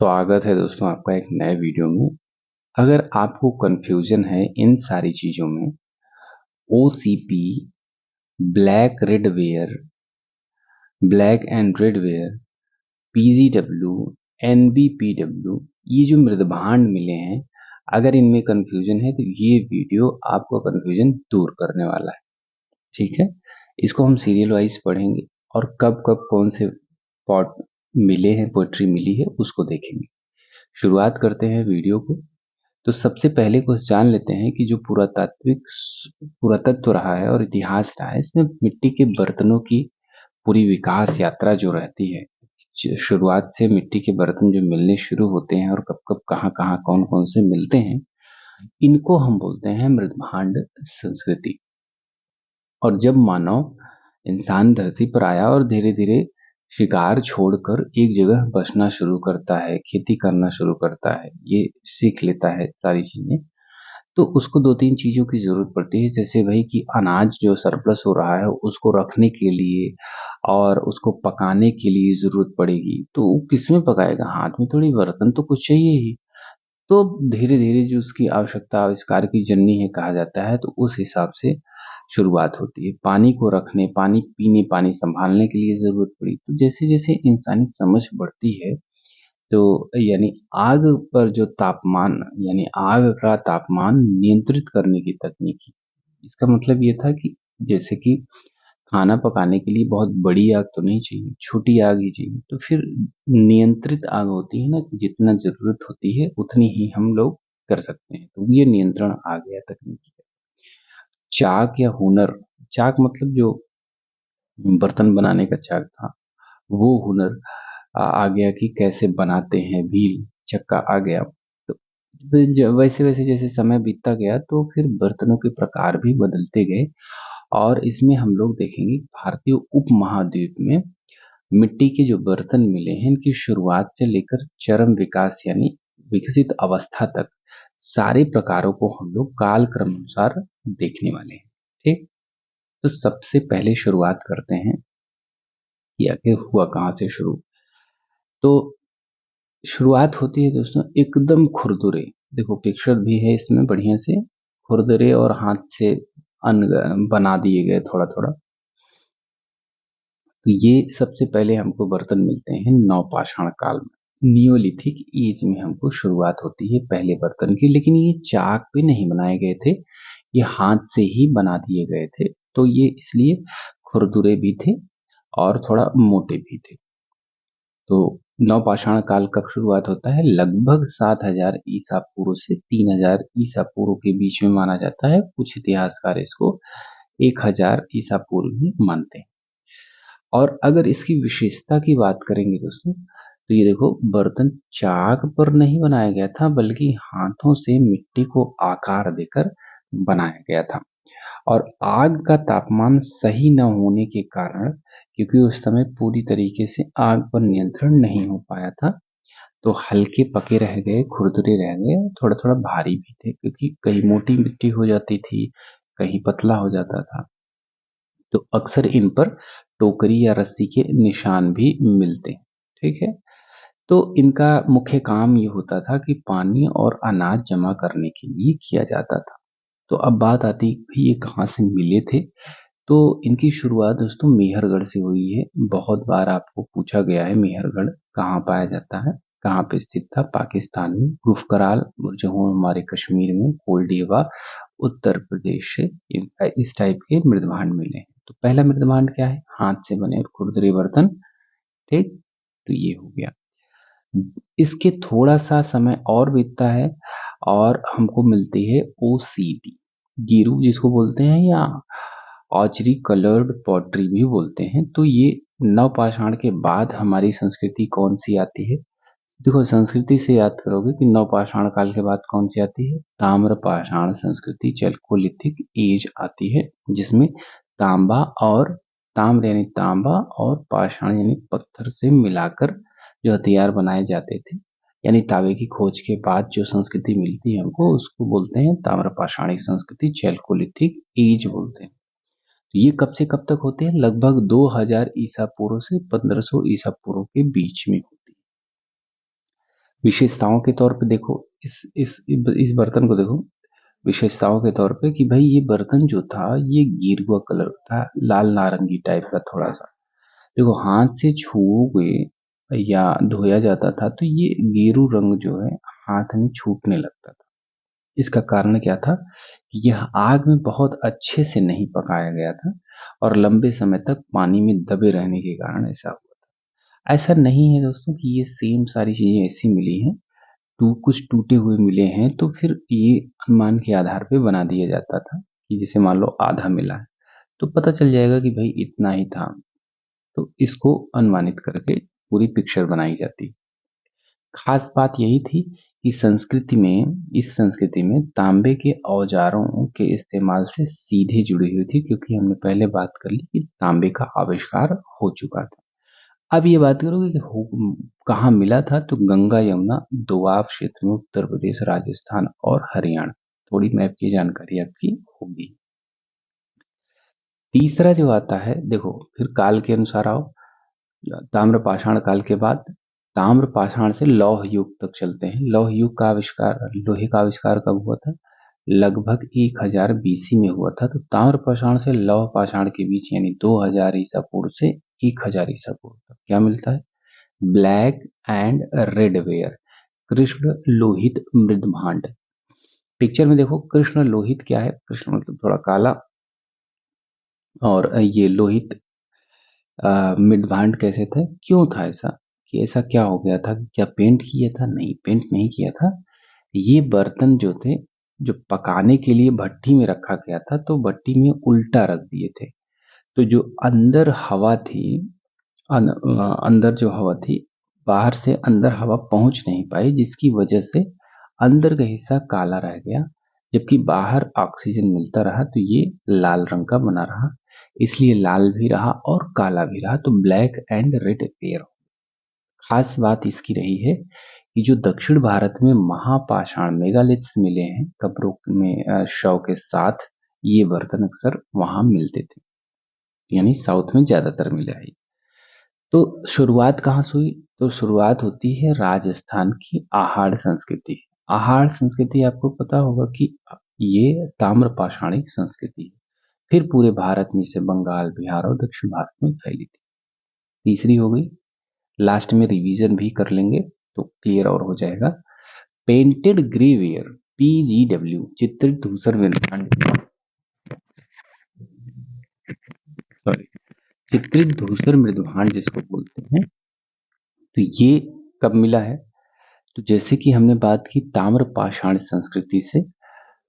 स्वागत है दोस्तों आपका एक नए वीडियो में। अगर आपको कंफ्यूजन है इन सारी चीजों में, OCP, black red ware, black and red where, PGW, एनबीपीडब्ल्यू, ये जो मृदभांड मिले हैं, अगर इनमें कंफ्यूजन है तो ये वीडियो आपको कंफ्यूजन दूर करने वाला है। ठीक है, इसको हम सीरियल वाइज पढ़ेंगे और कब कब कौन से पॉट मिले हैं, पोएट्री मिली है, उसको देखेंगे। शुरुआत करते हैं वीडियो को। तो सबसे पहले कुछ जान लेते हैं कि जो पुरातत्व रहा है और इतिहास रहा है, इसमें मिट्टी के बर्तनों की पूरी विकास यात्रा जो रहती है, शुरुआत से मिट्टी के बर्तन जो मिलने शुरू होते हैं और कब कब कहाँ कहाँ कौन कौन से मिलते हैं, इनको हम बोलते हैं मृदभांड संस्कृति। और जब मानव इंसान धरती पर आया और धीरे धीरे शिकार छोड़कर एक जगह बसना शुरू करता है, खेती करना शुरू करता है, ये सीख लेता है सारी चीजें, तो उसको दो तीन चीजों की जरूरत पड़ती है। जैसे भाई कि अनाज जो सरप्लस हो रहा है उसको रखने के लिए और उसको पकाने के लिए जरूरत पड़ेगी, तो वो किसमें पकाएगा? हाथ में थोड़ी, बर्तन तो कुछ चाहिए ही। तो धीरे धीरे जो उसकी आवश्यकता आविष्कार की जननी है कहा जाता है, तो उस हिसाब से शुरुआत होती है। पानी को रखने, पानी पीने, पानी संभालने के लिए जरूरत पड़ी। तो जैसे जैसे इंसानी समझ बढ़ती है, तो यानी आग पर जो तापमान, यानी आग का तापमान नियंत्रित करने की तकनीकी, इसका मतलब ये था कि जैसे कि खाना पकाने के लिए बहुत बड़ी आग तो नहीं चाहिए, छोटी आग ही चाहिए। तो फिर नियंत्रित आग होती है ना, कि जितना जरूरत होती है उतनी ही हम लोग कर सकते हैं, तो ये नियंत्रण आ गया तकनीकी का। चाक या हुनर, चाक मतलब जो बर्तन बनाने का चाक था, वो हुनर आ गया कि कैसे बनाते हैं, व्हील, चक्का आ गया। तो फिर वैसे वैसे जैसे समय बीतता गया तो फिर बर्तनों के प्रकार भी बदलते गए। और इसमें हम लोग देखेंगे भारतीय उपमहाद्वीप में मिट्टी के जो बर्तन मिले हैं, इनकी शुरुआत से लेकर चरम विकास यानी विकसित अवस्था तक सारे प्रकारों को हम लोग काल क्रम अनुसार देखने वाले हैं। ठीक, तो सबसे पहले शुरुआत करते हैं कि आखिर हुआ कहाँ से शुरू। तो शुरुआत होती है दोस्तों एकदम खुरदुरे, देखो पिक्चर भी है इसमें बढ़िया से, खुरदुरे और हाथ से बना दिए गए थोड़ा थोड़ा। तो ये सबसे पहले हमको बर्तन मिलते हैं नवपाषाण काल में, नियोलिथिक एज में हमको शुरुआत होती है पहले बर्तन की। लेकिन ये चाक पे नहीं बनाए गए थे, ये हाथ से ही बना दिए गए थे। तो ये इसलिए खुरदुरे भी थे और थोड़ा मोटे भी थे। तो नवपाषाण काल कब शुरुआत होता है? लगभग 7000 ईसा पूर्व से 3000 ईसा पूर्व के बीच में माना जाता है। कुछ इतिहासकार इसको 1000 ईसा पूर्व भी मानते हैं। और अगर इसकी विशेषता की बात करेंगे दोस्तों, तो ये देखो बर्तन चाक पर नहीं बनाया गया था, बल्कि हाथों से मिट्टी को आकार देकर बनाया गया था। और आग का तापमान सही न होने के कारण, क्योंकि उस समय पूरी तरीके से आग पर नियंत्रण नहीं हो पाया था, तो हल्के पके रह गए, खुरदुरे रह गए, थोड़ा थोड़ा भारी भी थे, क्योंकि कहीं मोटी मिट्टी हो जाती थी, कहीं पतला हो जाता था। तो अक्सर इन पर टोकरी या रस्सी के निशान भी मिलते हैं। ठीक है, तो इनका मुख्य काम ये होता था कि पानी और अनाज जमा करने के लिए किया जाता था। तो अब बात आती है कि ये कहाँ से मिले थे। तो इनकी शुरुआत दोस्तों मेहरगढ़ से हुई है। बहुत बार आपको पूछा गया है मेहरगढ़ कहाँ पाया जाता है, कहाँ पे स्थित था? पाकिस्तान में गुफकराल, जो हमारे कश्मीर में कोलडीवा, उत्तर प्रदेश से इस टाइप के मृदभांड मिले हैं। तो पहला मृदभांड क्या है? हाथ से बने खुरदरे बर्तन। ठीक, तो ये हो गया। इसके थोड़ा सा समय और बीतता है और हमको मिलती है ओसीडी, गिरु जिसको बोलते हैं, या ऑचरी कलर्ड पॉटरी भी बोलते हैं। तो ये नवपाषाण के बाद हमारी संस्कृति कौन सी आती है? देखो संस्कृति से याद करोगे कि नवपाषाण काल के बाद कौन सी आती है? ताम्रपाषाण संस्कृति, चैल्कोलिथिक एज आती है, जिसमें तांबा और ताम्र यानी तांबा और पाषाण यानी पत्थर से मिलाकर जो हथियार बनाए जाते थे, यानी तांबे की खोज के बाद जो संस्कृति मिलती है हमको, उसको बोलते हैं ताम्रपाषाणी संस्कृति, चैल्कोलिथिक एज बोलते हैं। तो ये कब से कब तक होते हैं? लगभग 2000 ईसा पूर्व से 1500 ईसा पूर्व के बीच में होती है। विशेषताओं के तौर पे देखो, इस बर्तन को देखो विशेषताओं के तौर पे कि भाई ये बर्तन जो था ये गेरुआ कलर था, लाल नारंगी टाइप का थोड़ा सा। देखो हाथ से छुओगे या धोया जाता था तो ये गेरू रंग जो है हाथ में छूटने लगता था। इसका कारण क्या था कि यह आग में बहुत अच्छे से नहीं पकाया गया था और लंबे समय तक पानी में दबे रहने के कारण ऐसा हुआ था। ऐसा नहीं है दोस्तों कि ये सेम सारी चीजें ऐसी मिली हैं, कुछ टूटे हुए मिले हैं तो फिर ये अनुमान के आधार पे बना दिया जाता था कि जैसे मान लो आधा मिला है तो पता चल जाएगा कि भाई इतना ही था, तो इसको अनुमानित करके पूरी पिक्चर बनाई जाती। खास बात यही थी कि इस संस्कृति में तांबे के औजारों के इस्तेमाल से सीधे जुड़ी हुई थी, क्योंकि हमने पहले बात कर ली कि तांबे का आविष्कार हो चुका था। अब ये बात करोगे कि कहाँ मिला था, तो गंगा यमुना दोआब क्षेत्र में उत्तर प्रदेश, राजस्थान और हरियाणा। थोड़ी मैप की जानकारी आपकी होगी। तीसरा जो आता है देखो, फिर काल के अनुसार आओ, ताम्र पाषाण काल के बाद ताम्र पाषाण से लौह युग तक चलते हैं। लौह युग का आविष्कार, लोहे का आविष्कार कब हुआ था? लगभग 1000 बीसी में हुआ था। तो ताम्र पाषाण से लौह पाषाण के बीच यानी 2000 ईसा पूर्व से 1000 ईसा पूर्व तक क्या मिलता है? ब्लैक एंड रेड वेयर, कृष्ण लोहित मृद भांड। पिक्चर में देखो, कृष्ण लोहित क्या है? कृष्ण मतलब थोड़ा काला, और ये लोहित मिड भांड कैसे थे? क्यों था ऐसा? कि ऐसा क्या हो गया था? क्या पेंट किया था? नहीं, पेंट नहीं किया था। ये बर्तन जो थे, जो पकाने के लिए भट्टी में रखा गया था, तो भट्टी में उल्टा रख दिए थे। तो जो अंदर हवा थी, अंदर जो हवा थी, बाहर से अंदर हवा पहुंच नहीं पाई, जिसकी वजह से अंदर का हिस्सा काला रह गया, जबकि बाहर ऑक्सीजन मिलता रहा तो ये लाल रंग का बना रहा। इसलिए लाल भी रहा और काला भी रहा, तो ब्लैक एंड रेड पेयर। खास बात इसकी रही है कि जो दक्षिण भारत में महापाषाण मेगालिथ्स मिले हैं कब्रों में शव के साथ, ये बर्तन अक्सर वहां मिलते थे, यानी साउथ में ज्यादातर मिला है। तो शुरुआत कहाँ से हुई? तो शुरुआत होती है राजस्थान की आहाड़ संस्कृति। आहाड़ संस्कृति आपको पता होगा कि ये ताम्र पाषाणिक संस्कृति है। फिर पूरे भारत में से बंगाल, बिहार और दक्षिण भारत में फैली थी। तीसरी हो गई, लास्ट में रिवीजन भी कर लेंगे तो क्लियर और हो जाएगा। पेंटेड ग्रेवेयर, PGW, चित्रित धूसर मृदभांड, सॉरी, चित्रित धूसर मृदभांड जिसको बोलते हैं, तो ये कब मिला है? तो जैसे कि हमने बात की ताम्र पाषाण संस्कृति से,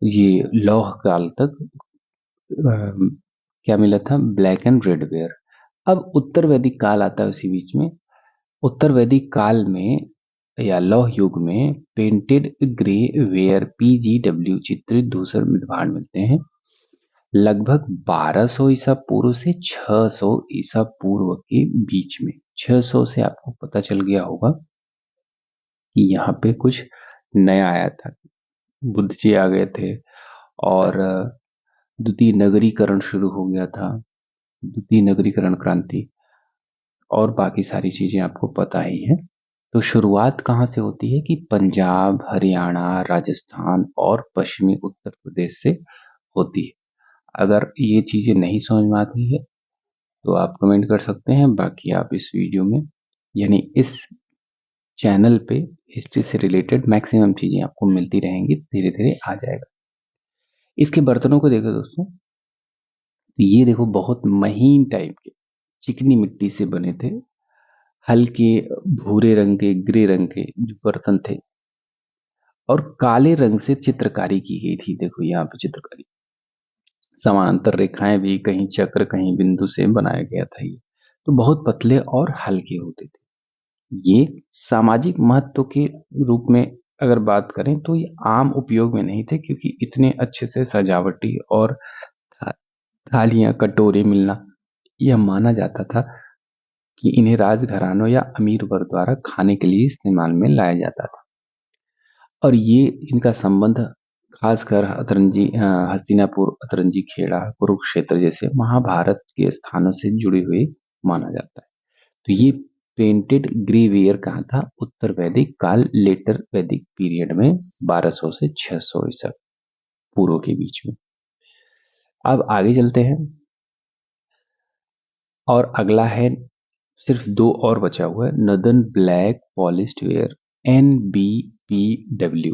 ये लौह काल तक क्या मिला था? Black and red where. अब उत्तर वैदिक काल आता है उसी बीच में। उत्तर वैदिक काल में या लौह युग में पेंटेड ग्रे वेयर, PGW, चित्रित धूसर मृदभांड मिलते हैं। लगभग 1200 ईसा पूर्व से 600 ईसा पूर्व के बीच में। 600 से आपको पता चल गया होगा कि यहाँ पे कुछ नया आया था, बुद्ध जी आ गए थे और द्वितीय नगरीकरण शुरू हो गया था, द्वितीय नगरीकरण क्रांति, और बाकी सारी चीजें आपको पता ही है। तो शुरुआत कहाँ से होती है कि पंजाब, हरियाणा, राजस्थान और पश्चिमी उत्तर प्रदेश से होती है। अगर ये चीजें नहीं समझ में आती है तो आप कमेंट कर सकते हैं, बाकी आप इस वीडियो में यानी इस चैनल पे हिस्ट्री से रिलेटेड मैक्सिमम चीजें आपको मिलती रहेंगी, धीरे धीरे आ जाएगा। इसके बर्तनों को देखो दोस्तों, तो ये देखो बहुत महीन टाइप के चिकनी मिट्टी से बने थे, हल्के भूरे रंग के, ग्रे रंग के जो बर्तन थे, और काले रंग से चित्रकारी की गई थी। देखो यहाँ पे चित्रकारी, समानांतर रेखाएं भी, कहीं चक्र कहीं बिंदु से बनाया गया था ये। तो बहुत पतले और हल्के होते थे। ये सामाजिक महत्व के रूप में अगर बात करें तो ये आम उपयोग में नहीं थे, क्योंकि इतने अच्छे से सजावटी और थालियां कटोरे मिलना, यह माना जाता था कि इन्हें राजघरानों या अमीर वर्ग द्वारा खाने के लिए इस्तेमाल में लाया जाता था। और ये इनका संबंध खासकर हस्तिनापुर, अतरंजी खेड़ा, कुरुक्षेत्र जैसे महाभारत के स्थानों से जुड़े हुए माना जाता है। तो ये पेंटेड ग्रेवेयर कहाँ था? उत्तर वैदिक काल, लेटर वैदिक पीरियड में 1200 से 600 ईसा पूर्व के बीच में। अब आगे चलते हैं और अगला है, सिर्फ दो और बचा हुआ है, northern black polished where, NBPW।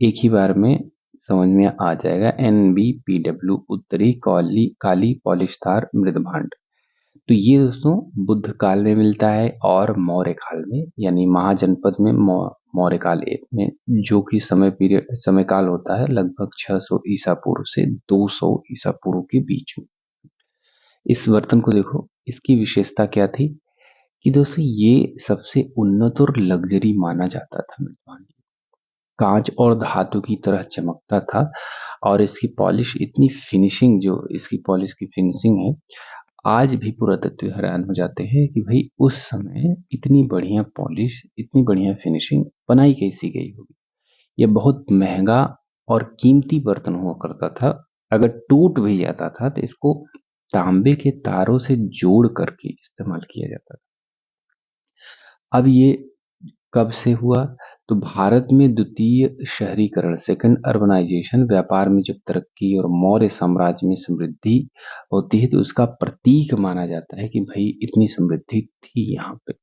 एक ही बार में समझ में आ जाएगा। NBPW उत्तरी काली काली पॉलिशदार मृदभांड। तो ये दोस्तों बुद्ध काल में मिलता है और मौर्य काल में, यानी महाजनपद में मौर्य काल में, जो कि समय काल होता है लगभग 600 ईसा पूर्व से 200 ईसा पूर्व के बीच में। इस बर्तन को देखो, इसकी विशेषता क्या थी कि दोस्तों ये सबसे उन्नत और लग्जरी माना जाता था मृदभांड। कांच और धातु की तरह चमकता था और इसकी पॉलिश इतनी फिनिशिंग, जो इसकी पॉलिश की फिनिशिंग है, आज भी पुरातत्व हैरान हो जाते हैं कि भाई उस समय इतनी बढ़िया पॉलिश, इतनी बढ़िया फिनिशिंग बनाई कैसी गई होगी। यह बहुत महंगा और कीमती बर्तन हुआ करता था। अगर टूट भी जाता था तो इसको तांबे के तारों से जोड़ करके इस्तेमाल किया जाता था। अब ये कब से हुआ? तो भारत में द्वितीय शहरीकरण, सेकंड अर्बनाइजेशन, व्यापार में जब तरक्की और मौर्य साम्राज्य में समृद्धि होती है तो उसका प्रतीक माना जाता है कि भाई इतनी समृद्धि थी यहाँ पे।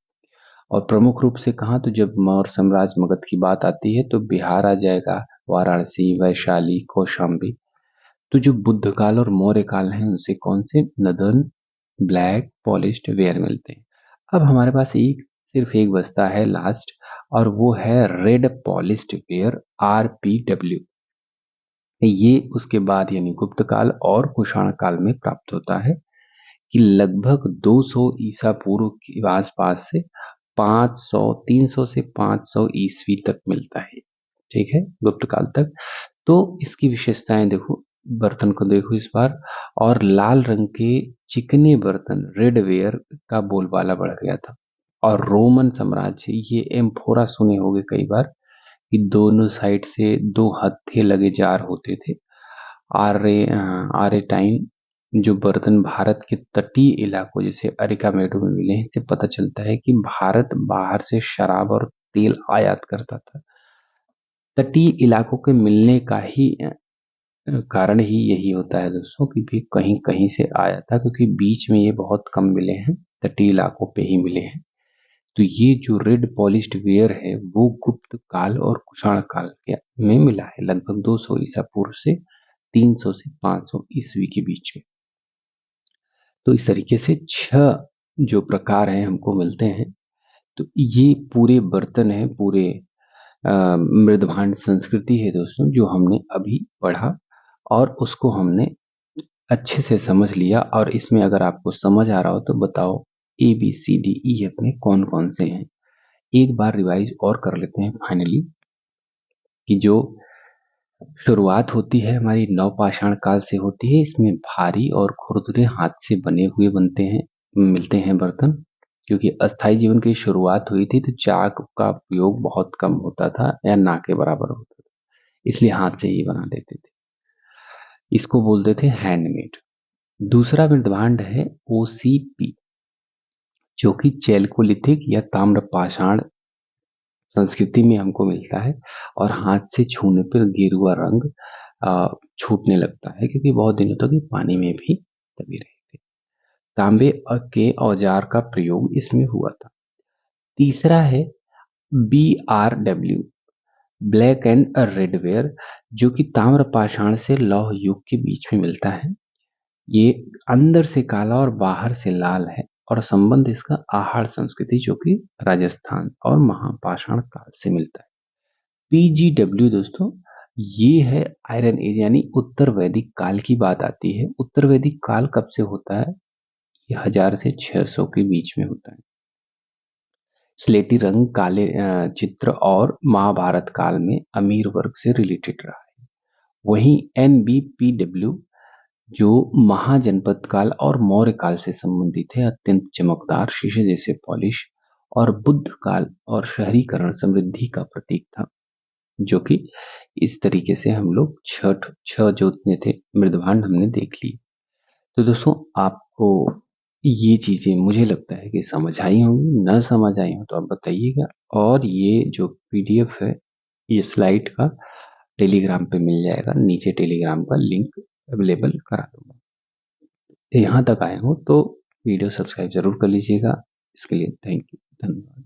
और प्रमुख रूप से कहा तो जब मौर्य साम्राज्य मगध की बात आती है तो बिहार आ जाएगा, वाराणसी, वैशाली, कौशाम्बी। तो जो बुद्ध काल और मौर्य काल हैं उनसे कौन से नदन ब्लैक पॉलिश्ड वेयर मिलते हैं। अब हमारे पास सिर्फ एक बचता है लास्ट, और वो है रेड पॉलिश्ड वेयर, RPW। ये उसके बाद यानी गुप्त काल और कुषाण काल में प्राप्त होता है कि लगभग 200 ईसा पूर्व के आसपास से 500, 300 से 500 ईस्वी तक मिलता है। ठीक है, गुप्त काल तक। तो इसकी विशेषताएं देखो, बर्तन को देखो इस बार, और लाल रंग के चिकने बर्तन रेडवेयर का बोलबाला बढ़ गया था। और रोमन साम्राज्य, ये एम्फोरा सुने होंगे कई बार कि दोनों साइड से दो हत्थे लगे जार होते थे। आरेटाइन जो बर्तन भारत के तटीय इलाकों जैसे अरिका मेडो में मिले हैं, इससे पता चलता है कि भारत बाहर से शराब और तेल आयात करता था। तटीय इलाकों के मिलने का ही कारण ही यही होता है दोस्तों कि भी कहीं कहीं से आया था, क्योंकि बीच में ये बहुत कम मिले हैं, तटीय इलाकों पे ही मिले हैं। तो ये जो रेड पॉलिश्ड वेयर है वो गुप्त काल और कुषाण काल में मिला है, लगभग 200 ईसा पूर्व से 300 से 500 ईस्वी के बीच में। तो इस तरीके से 6 जो प्रकार हैं हमको मिलते हैं। तो ये पूरे बर्तन है, पूरे मृदभांड संस्कृति है दोस्तों, जो हमने अभी पढ़ा और उसको हमने अच्छे से समझ लिया। और इसमें अगर आपको समझ आ रहा हो तो बताओ ABCDE अपने कौन कौन से हैं। एक बार रिवाइज और कर लेते हैं फाइनली, कि जो शुरुआत होती है हमारी नवपाषाण काल से होती है। इसमें भारी और खुरदुरे हाथ से बने हुए मिलते हैं बर्तन, क्योंकि अस्थाई जीवन की शुरुआत हुई थी तो चाक का उपयोग बहुत कम होता था या ना के बराबर होता था, इसलिए हाथ से ही बना लेते थे। इसको बोलते थे हैंडमेड। दूसरा मृदभांड है OCP, जो कि चैल्कोलिथिक या ताम्रपाषाण संस्कृति में हमको मिलता है और हाथ से छूने पर गेरुआ रंग छूटने लगता है, क्योंकि बहुत दिनों तक ये पानी में भी दबे रहे थे। तांबे के औजार का प्रयोग इसमें हुआ था। तीसरा है BRW, ब्लैक एंड रेडवेयर, जो कि ताम्रपाषाण से लौह युग के बीच में मिलता है। ये अंदर से काला और बाहर से लाल है और संबंध इसका आहार संस्कृति, जो कि राजस्थान और महापाषाण काल से मिलता है। PGW दोस्तों, ये है आयरन एज, यानी उत्तर वैदिक काल की बात आती है। उत्तर वैदिक काल कब से होता है? ये 1000 से 600 के बीच में होता है। स्लेटी रंग, काले चित्र और महाभारत काल में अमीर वर्ग से रिलेटेड रहा है। वहीं NBPW जो महाजनपद काल और मौर्य काल से संबंधित है, अत्यंत चमकदार शीशे जैसे पॉलिश और बुद्ध काल और शहरीकरण समृद्धि का प्रतीक था। जो कि इस तरीके से हम लोग छह जो उतने थे मृदभांड हमने देख लिए। तो दोस्तों आपको ये चीज़ें मुझे लगता है कि समझ आई होंगी, ना समझ आई हो तो आप बताइएगा। और ये जो पीडीएफ है, ये स्लाइड का टेलीग्राम पे मिल जाएगा, नीचे टेलीग्राम का लिंक अवेलेबल करा दूँगा। यहाँ तक आए हो तो वीडियो सब्सक्राइब ज़रूर कर लीजिएगा। इसके लिए थैंक यू, धन्यवाद।